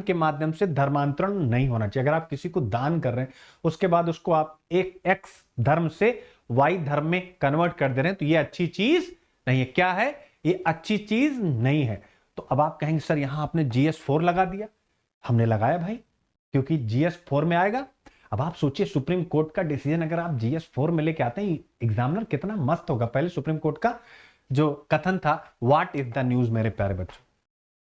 के माध्यम से धर्मांतरण नहीं होना चाहिए। अगर आप किसी को दान कर रहे हैं उसके बाद उसको आप एक एक्स धर्म से वाई धर्म में कन्वर्ट कर दे रहे हैं तो ये अच्छी चीज नहीं है। क्या है ये? अच्छी चीज नहीं है। तो अब आप कहेंगे सर यहां आपने GS4 लगा दिया। हमने लगाया भाई, क्योंकि GS4 में आएगा। अब आप सोचिए सुप्रीम कोर्ट का डिसीजन अगर आप GS4 में लेके आते हैं, एग्जामिनर कितना मस्त होगा। पहले सुप्रीम कोर्ट का जो कथन था, व्हाट इज द न्यूज मेरे प्यारे बच्चों,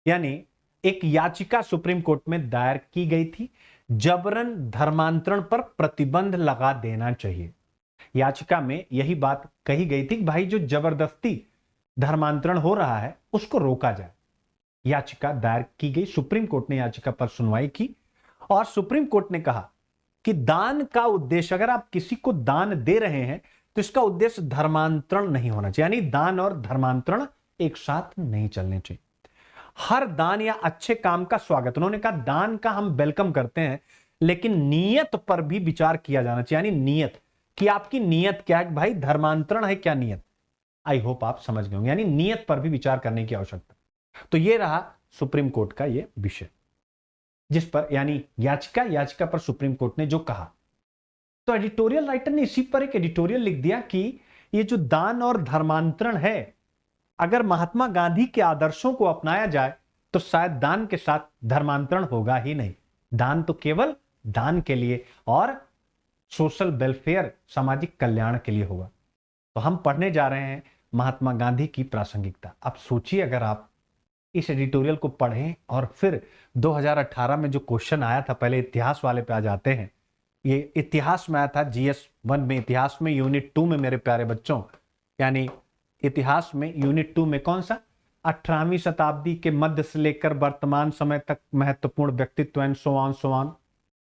यानी एक याचिका सुप्रीम कोर्ट में दायर की गई थी, जबरन धर्मांतरण पर प्रतिबंध लगा देना चाहिए। याचिका में यही बात कही गई थी कि भाई जो जबरदस्ती धर्मांतरण हो रहा है उसको रोका जाए। याचिका दायर की गई, सुप्रीम कोर्ट ने याचिका पर सुनवाई की और सुप्रीम कोर्ट ने कहा कि दान का उद्देश्य, अगर आप किसी को दान दे रहे हैं तो इसका उद्देश्य धर्मांतरण नहीं होना चाहिए, यानी दान और धर्मांतरण एक साथ नहीं चलने चाहिए। हर दान या अच्छे काम का स्वागत, उन्होंने कहा दान का हम वेलकम करते हैं लेकिन नियत पर भी विचार किया जाना चाहिए, यानी नियत कि आपकी नियत क्या है। भाई धर्मांतरण है क्या नियत? आई होप आप समझ गए होंगे, यानी नियत पर भी विचार करने की आवश्यकता। तो ये रहा सुप्रीम कोर्ट का ये विषय, जिस पर यानी याचिका पर सुप्रीम कोर्ट ने जो कहा। तो एडिटोरियल राइटर ने इसी पर एक एडिटोरियल लिख दिया कि ये जो दान और धर्मांतरण है, अगर महात्मा गांधी के आदर्शों को अपनाया जाए तो शायद दान के साथ धर्मांतरण होगा ही नहीं। दान तो केवल दान के लिए और सोशल वेलफेयर, सामाजिक कल्याण के लिए होगा। तो हम पढ़ने जा रहे हैं महात्मा गांधी की प्रासंगिकता। अब सोचिए अगर आप इस एडिटोरियल को पढ़ें और फिर 2018 में जो क्वेश्चन आया था, पहले इतिहास वाले पे आ जाते हैं। ये इतिहास में आया था GS1 में, इतिहास में यूनिट 2 में मेरे प्यारे बच्चों, यानी इतिहास में यूनिट 2 में कौन सा? 18वीं शताब्दी के मध्य से लेकर वर्तमान समय तक महत्वपूर्ण व्यक्तित्व एंड सो ऑन।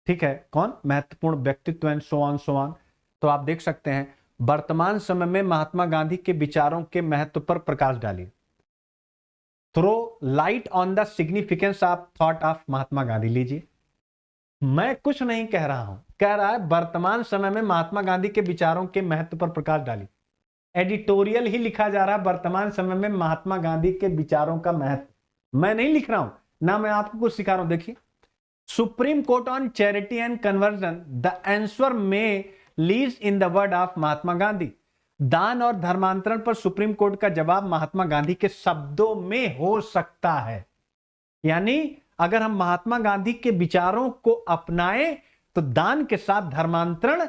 ठीक है, कौन महत्वपूर्ण व्यक्तित्व एंड सो ऑन। तो आप देख सकते हैं वर्तमान समय में महात्मा गांधी के विचारों के महत्व पर प्रकाश डालिए। Throw light on the significance of thought of Mahatma Gandhi. लीजिए, मैं कुछ नहीं कह रहा हूं, कह रहा है वर्तमान समय में महात्मा गांधी के विचारों के महत्व पर प्रकाश डालिए। एडिटोरियल ही लिखा जा रहा है वर्तमान समय में महात्मा गांधी के विचारों का महत्व। मैं नहीं लिख रहा हूं, ना मैं आपको कुछ सिखा रहा हूं। देखिए, supreme court on charity and conversion, the answer में lies in the word of Mahatma Gandhi. दान और धर्मांतरण पर सुप्रीम कोर्ट का जवाब महात्मा गांधी के शब्दों में हो सकता है। यानी अगर हम महात्मा गांधी के विचारों को अपनाएं तो दान के साथ धर्मांतरण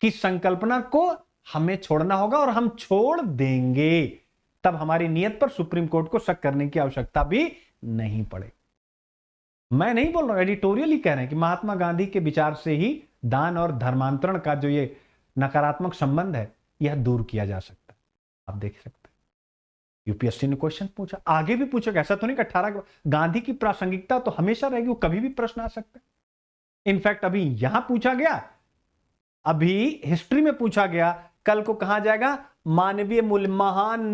की संकल्पना को हमें छोड़ना होगा और हम छोड़ देंगे, तब हमारी नियत पर सुप्रीम कोर्ट को शक करने की आवश्यकता भी नहीं पड़े। मैं नहीं बोल रहा हूं, एडिटोरियल ही कह रहे हैं कि महात्मा गांधी के विचार से ही दान और धर्मांतरण का जो ये नकारात्मक संबंध है यह दूर किया जा सकता है। आप देख सकते हैं यूपीएससी ने क्वेश्चन पूछा, आगे भी पूछेगा। ऐसा तो नहीं कि 18 गांधी की प्रासंगिकता तो हमेशा रहेगी, वो कभी भी प्रश्न आ सकता है। इनफैक्ट अभी यहां पूछा गया, अभी हिस्ट्री में पूछा गया, कल को कहा जाएगा मानवीय मूल्य। महान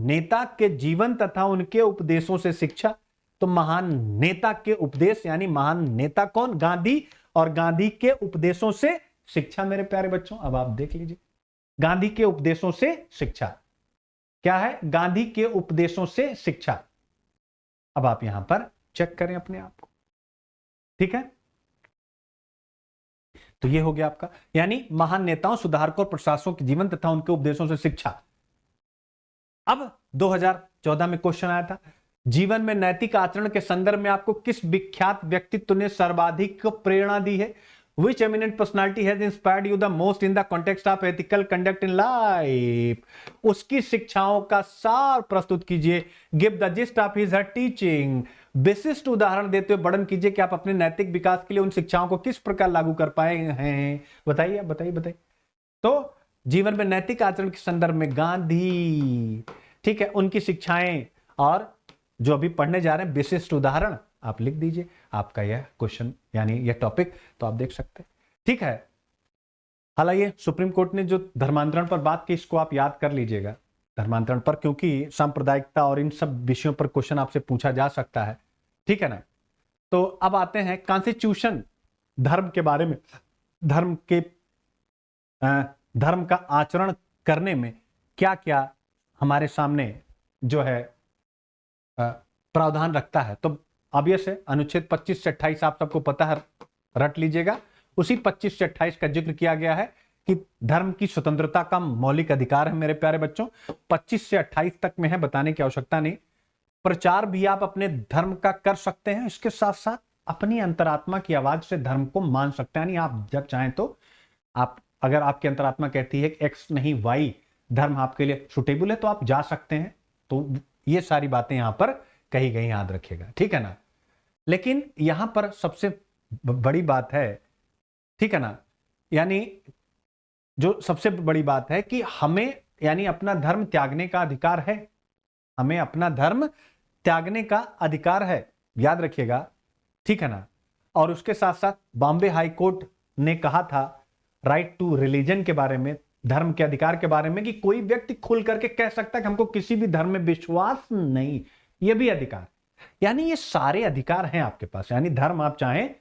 नेता के जीवन तथा उनके उपदेशों से शिक्षा। तो महान नेता के उपदेश, यानी महान नेता कौन? गांधी, और गांधी के उपदेशों से शिक्षा। मेरे प्यारे बच्चों अब आप देख लीजिए, गांधी के उपदेशों से शिक्षा क्या है? गांधी के उपदेशों से शिक्षा। अब आप यहां पर चेक करें अपने आप को, ठीक है। तो ये हो गया आपका, यानी महान नेताओं, सुधारकों और प्रशासकों के जीवन तथा उनके उपदेशों से शिक्षा। अब 2014 में क्वेश्चन आया था, जीवन में नैतिक आचरण के संदर्भ में आपको किस विख्यात व्यक्तित्व ने सर्वाधिक प्रेरणा दी है? Which eminent personality has inspired you the most in the context of ethical conduct in life? उसकी शिक्षाओं का सार प्रस्तुत कीजिए। Give the gist of his her teaching. विशिष्ट उदाहरण देते हुए वर्णन कीजिए कि आप अपने नैतिक विकास के लिए उन शिक्षाओं को किस प्रकार लागू कर पाए हैं। बताइए बताइए। तो जीवन में नैतिक आचरण के संदर्भ में गांधी, ठीक है, उनकी शिक्षाएं और जो अभी पढ़ने जा रहे हैं विशिष्ट उदाहरण आप लिख दीजिए। आपका यह क्वेश्चन यानी यह टॉपिक तो आप देख सकते हैं, ठीक है। हालांकि सुप्रीम कोर्ट ने जो धर्मांतरण पर बात की, इसको आप याद कर लीजिएगा धर्मांतरण पर, क्योंकि सांप्रदायिकता और इन सब विषयों पर क्वेश्चन आपसे पूछा जा सकता है, ठीक है ना। तो अब आते हैं कॉन्स्टिट्यूशन, धर्म के बारे में। धर्म का आचरण करने में क्या क्या हमारे सामने जो है प्रावधान रखता है। तो ऑब्वियस है, अनुच्छेद 25 से 28 आप सबको पता है, रट लीजिएगा। उसी 25 से 28 का जिक्र किया गया है कि धर्म की स्वतंत्रता का मौलिक अधिकार है मेरे प्यारे बच्चों। 25 से 28 तक में है, बताने की आवश्यकता नहीं। प्रचार भी आप अपने धर्म का कर सकते हैं, इसके साथ साथ अपनी अंतरात्मा की आवाज से धर्म को मान सकते हैं। यानी आप जब चाहें तो आप, अगर आपकी अंतरात्मा कहती है एक्स नहीं वाई धर्म आपके लिए सुटेबल है, तो आप जा सकते हैं। तो ये सारी बातें यहां पर कही गई, याद रखिएगा, ठीक है ना। लेकिन यहां पर सबसे बड़ी बात है, ठीक है ना, यानी जो सबसे बड़ी बात है कि हमें यानी अपना धर्म त्यागने का अधिकार है, हमें अपना धर्म त्यागने का अधिकार है, याद रखिएगा, ठीक है ना। और उसके साथ साथ बॉम्बे हाई कोर्ट ने कहा था राइट टू रिलीजन के बारे में, धर्म के अधिकार के बारे में, कि कोई व्यक्ति खुल करके कह सकता है कि हमको किसी भी धर्म में विश्वास नहीं, ये भी अधिकार। यानी ये सारे अधिकार हैं आपके पास, यानी धर्म आप चाहें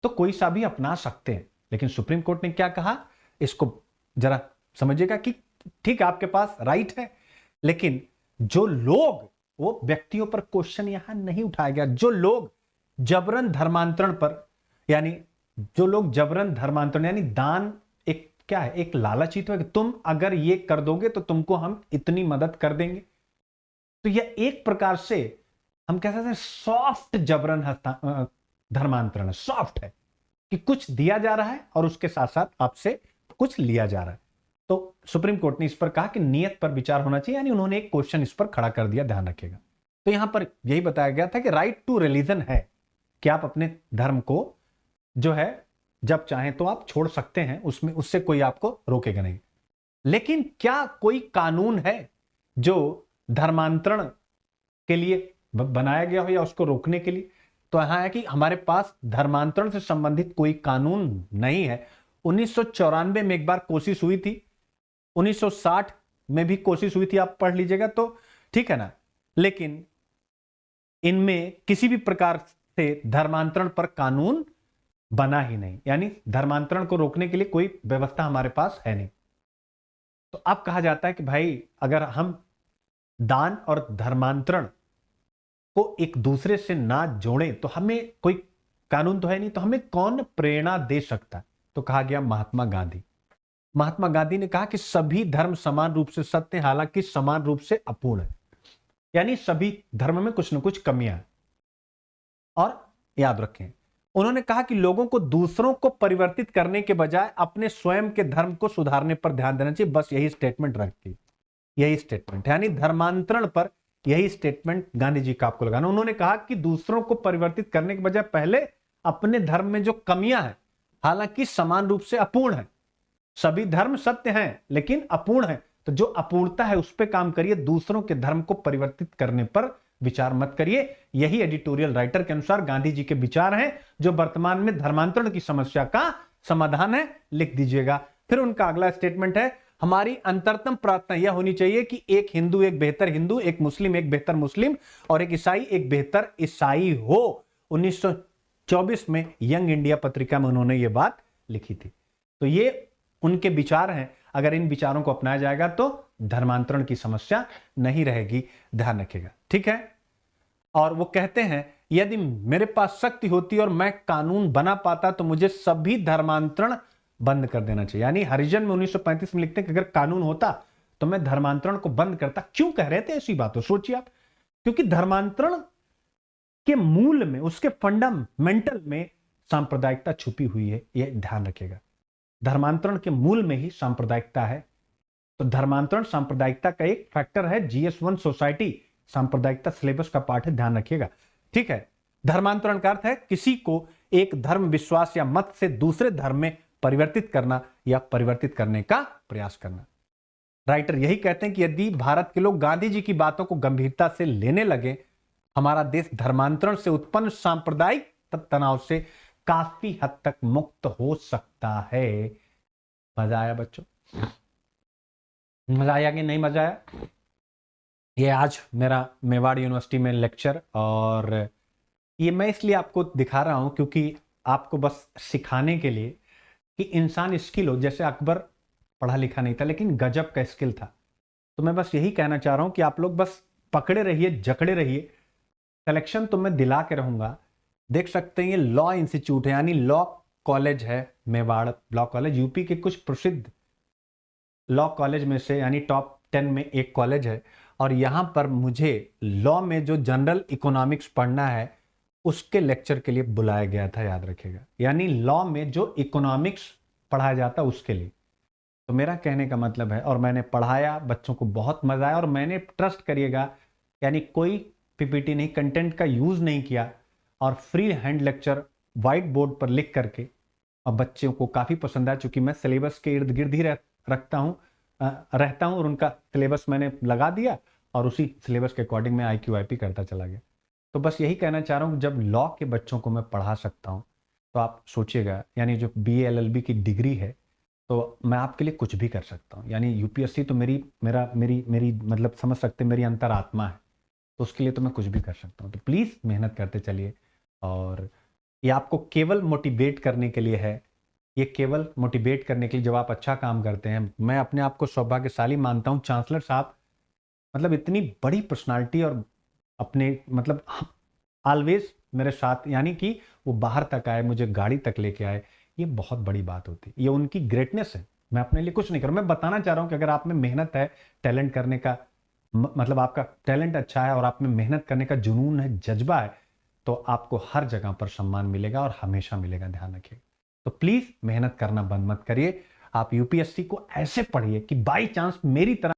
तो कोई सा भी अपना सकते हैं। लेकिन सुप्रीम कोर्ट ने क्या कहा, इसको जरा समझिएगा कि ठीक है आपके पास राइट है, लेकिन जो लोग, वो व्यक्तियों पर क्वेश्चन यहां नहीं उठाया गया। जो लोग जबरन धर्मांतरण पर, यानी जो लोग जबरन धर्मांतरण, यानी दान एक क्या है, एक लालची तो है कि तुम अगर ये कर दोगे तो तुमको हम इतनी मदद कर देंगे। तो यह एक प्रकार से हम कह सकते हैं सॉफ्ट जबरन धर्मांतरण, सॉफ्ट है कि कुछ दिया जा रहा है और उसके साथ साथ आपसे कुछ लिया जा रहा है। तो सुप्रीम कोर्ट ने इस पर कहा कि नियत पर विचार होना चाहिए, यानी उन्होंने एक क्वेश्चन इस पर खड़ा कर दिया, ध्यान रखिएगा। तो यहां पर यही बताया गया था कि राइट टू रिलीजन है कि आप अपने धर्म को जो है जब चाहें तो आप छोड़ सकते हैं, उसमें उससे कोई आपको रोकेगा नहीं। लेकिन क्या कोई कानून है जो धर्मांतरण के लिए बनाया गया हो या उसको रोकने के लिए? तो यहां है कि हमारे पास धर्मांतरण से संबंधित कोई कानून नहीं है। 1994 में एक बार कोशिश हुई थी, 1960 में भी कोशिश हुई थी, आप पढ़ लीजिएगा तो, ठीक है ना। लेकिन इनमें किसी भी प्रकार से धर्मांतरण पर कानून बना ही नहीं, यानी धर्मांतरण को रोकने के लिए कोई व्यवस्था हमारे पास है नहीं। तो अब कहा जाता है कि भाई अगर हम दान और धर्मांतरण को एक दूसरे से ना जोड़ें तो हमें कोई कानून तो है नहीं, तो हमें कौन प्रेरणा दे सकता है? तो कहा गया महात्मा गांधी। महात्मा गांधी ने कहा कि सभी धर्म समान रूप से सत्य, हालांकि समान रूप से अपूर्ण है, यानी सभी धर्म में कुछ न कुछ कमियां हैं। और याद रखें, उन्होंने कहा कि लोगों को दूसरों को परिवर्तित करने के बजाय अपने स्वयं के धर्म को सुधारने पर ध्यान देना चाहिए। बस यही स्टेटमेंट रखती, यही स्टेटमेंट, यानी धर्मांतरण पर यही स्टेटमेंट गांधी जी का आपको लगाना। उन्होंने कहा कि दूसरों को परिवर्तित करने के बजाय पहले अपने धर्म में जो कमियां हैं, हालांकि समान रूप से अपूर्ण है, सभी धर्म सत्य हैं लेकिन अपूर्ण है, तो जो अपूर्णता है उस पर काम करिए, दूसरों के धर्म को परिवर्तित करने पर विचार मत करिए। यही एडिटोरियल राइटर के अनुसार गांधी जी के विचार हैं, जो वर्तमान में धर्मांतरण की समस्या का समाधान है, लिख दीजिएगा। फिर उनका अगला स्टेटमेंट है, हमारी अंतरतम प्रार्थना यह होनी चाहिए कि एक हिंदू एक बेहतर हिंदू, एक मुस्लिम एक बेहतर मुस्लिम और एक ईसाई एक बेहतर ईसाई हो। 1924 में यंग इंडिया पत्रिका में उन्होंने ये बात लिखी थी। तो ये उनके विचार हैं, अगर इन विचारों को अपनाया जाएगा तो धर्मांतरण की समस्या नहीं रहेगी, ध्यान रखिएगा, ठीक है। और वो कहते हैं, यदि मेरे पास शक्ति होती और मैं कानून बना पाता तो मुझे सभी धर्मांतरण बंद कर देना चाहिए। यानी हरिजन में 1935 में लिखते हैं कि अगर कानून होता तो मैं धर्मांतरण को बंद करता। क्यों कह रहे थे ऐसी बात? सोचिए आप, क्योंकि धर्मांतरण के मूल में, उसके फंडामेंटल में सांप्रदायिकता छुपी हुई है, यह ध्यान रखिएगा। धर्मांतरण के मूल में ही सांप्रदायिकता है। तो धर्मांतरण सांप्रदायिकता का एक फैक्टर है। GS1 सोसाइटी सांप्रदायिकता सिलेबस का पाठ है, ध्यान रखिएगा, ठीक है। धर्मांतरण का अर्थ है किसी को एक धर्म, विश्वास या मत से दूसरे धर्म में परिवर्तित करना या परिवर्तित करने का प्रयास करना। राइटर यही कहते हैं कि यदि भारत के लोग गांधी जी की बातों को गंभीरता से लेने लगे, हमारा देश धर्मांतरण से उत्पन्न सांप्रदायिक तनाव से काफी हद तक मुक्त हो सकता है। मजा आया बच्चों? मजा आया कि नहीं मजा आया? ये आज मेरा मेवाड़ यूनिवर्सिटी में लेक्चर, और ये मैं इसलिए आपको दिखा रहा हूं क्योंकि आपको बस सिखाने के लिए कि इंसान स्किल हो। जैसे अकबर पढ़ा लिखा नहीं था लेकिन गजब का स्किल था, तो मैं बस यही कहना चाह रहा हूं कि आप लोग बस पकड़े रहिए, जकड़े रहिए। कलेक्शन तो मैं दिला के रहूंगा, देख सकते हैं ये लॉ इंस्टीट्यूट है, यानी लॉ कॉलेज है, मेवाड़ लॉ कॉलेज यूपी के कुछ प्रसिद्ध लॉ कॉलेज में से, यानी टॉप 10 में एक कॉलेज है। और यहाँ पर मुझे लॉ में जो जनरल इकोनॉमिक्स पढ़ना है उसके लेक्चर के लिए बुलाया गया था, याद रखिएगा, यानी लॉ में जो इकोनॉमिक्स पढ़ाया जाता है उसके लिए। तो मेरा कहने का मतलब है, और मैंने पढ़ाया, बच्चों को बहुत मजा आया, और मैंने ट्रस्ट करिएगा यानी कोई पीपीटी नहीं, कंटेंट का यूज नहीं किया, और free hand lecture white board पर लिख करके, और बच्चों को काफी पसंद आया, चूंकि मैं सिलेबस के इर्द गिर्द ही रहता हूँ, और उनका सिलेबस मैंने लगा दिया, और उसी सिलेबस के अकॉर्डिंग मैं IQ-IP करता चला गया। तो बस यही कहना चाह रहा हूँ, जब लॉ के बच्चों को मैं पढ़ा सकता हूँ तो आप सोचिएगा, यानी जो BA LLB की डिग्री है, तो मैं आपके लिए कुछ भी कर सकता हूँ। यानी यूपीएससी तो मेरी मतलब समझ सकते हैं, मेरी अंतरात्मा है, तो उसके लिए तो मैं कुछ भी कर सकता हूँ। तो प्लीज़ मेहनत करते चलिए, और ये आपको केवल मोटिवेट करने के लिए है, ये केवल मोटिवेट करने के लिए, जब आप अच्छा काम करते हैं। मैं अपने आप को सौभाग्यशाली मानता हूँ, चांसलर साहब मतलब इतनी बड़ी पर्सनालिटी, और अपने मतलब ऑलवेज मेरे साथ, यानी कि वो बाहर तक आए, मुझे गाड़ी तक लेके आए, ये बहुत बड़ी बात होती है, ये उनकी ग्रेटनेस है। मैं अपने लिए कुछ नहीं कर रहा, मैं बताना चाह रहा हूँ कि अगर आप में मेहनत है, टैलेंट करने का मतलब आपका टैलेंट अच्छा है, और आप में मेहनत करने का जुनून है, जज्बा है, तो आपको हर जगह पर सम्मान मिलेगा, और हमेशा मिलेगा, ध्यान रखिए। तो प्लीज मेहनत करना बंद मत करिए। आप यूपीएससी को ऐसे पढ़िए कि बाई चांस मेरी तरह